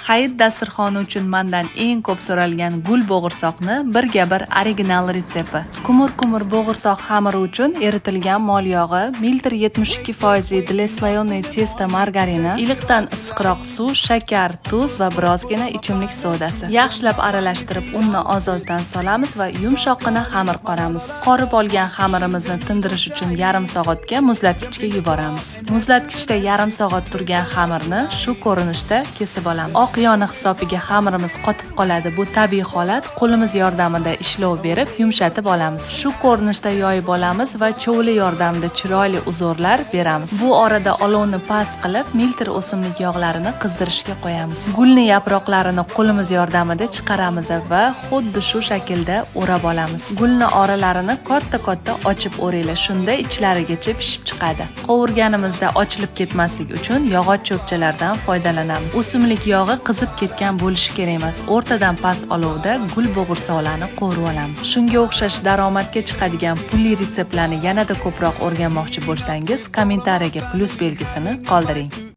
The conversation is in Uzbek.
Hayit dasturxoni uchun mendan eng ko'p so'ralgan gul bo'g'irsoqni birga bir original retsepti. Kumur bo'g'irsoq xamiri uchun eritilgan mol yog'i, miltr 72% deslayonniy testo margarini, iliqdan issiqroq suv, shakar, tuz va birozgina ichimlik sodasi. Yaxshilab aralashtirib unni oz-ozdan solamiz va yumshoqqina xamir qoramiz. Qorib olgan xamirimizni tindirish uchun yarim soatga muzlatgichga yuboramiz. Muzlatgichda yarim soat turgan xamirni shu ko'rinishda kesib olamiz. Oq yog'ni hisobiga xamirimiz qotib qoladi. Bu tabiiy holat. Qo'limiz yordamida ishlov berib yumshatib olamiz. Shu ko'rinishda yoyib olamiz va chovli yordamida chiroyli uzorlar beramiz. Bu orada olovni past qilib, miltr o'simlik yog'larini qizdirishga qo'yamiz. Gulni yaproqlarini qo'limiz yordamida chiqaramiz va xuddi shu shaklda o'rab olamiz. Gulni oralarini katta ochib o'raylik. Shunda ichlarigacha pishib chiqadi. Qovurganimizda ochilib ketmaslik uchun yog'och cho'pchalardan foydalanamiz. O'simlik yog'i qizib ketgan bo'lishi kerak emas. O'rtadan past olovda gul bo'g'irsoqlarni qovurib olamiz. Shunga o'xshash daromadga chiqadigan pulli retseptlarni yanada ko'proq o'rganmoqchi bo'lsangiz, kommentariyaga plus belgisini qoldiring.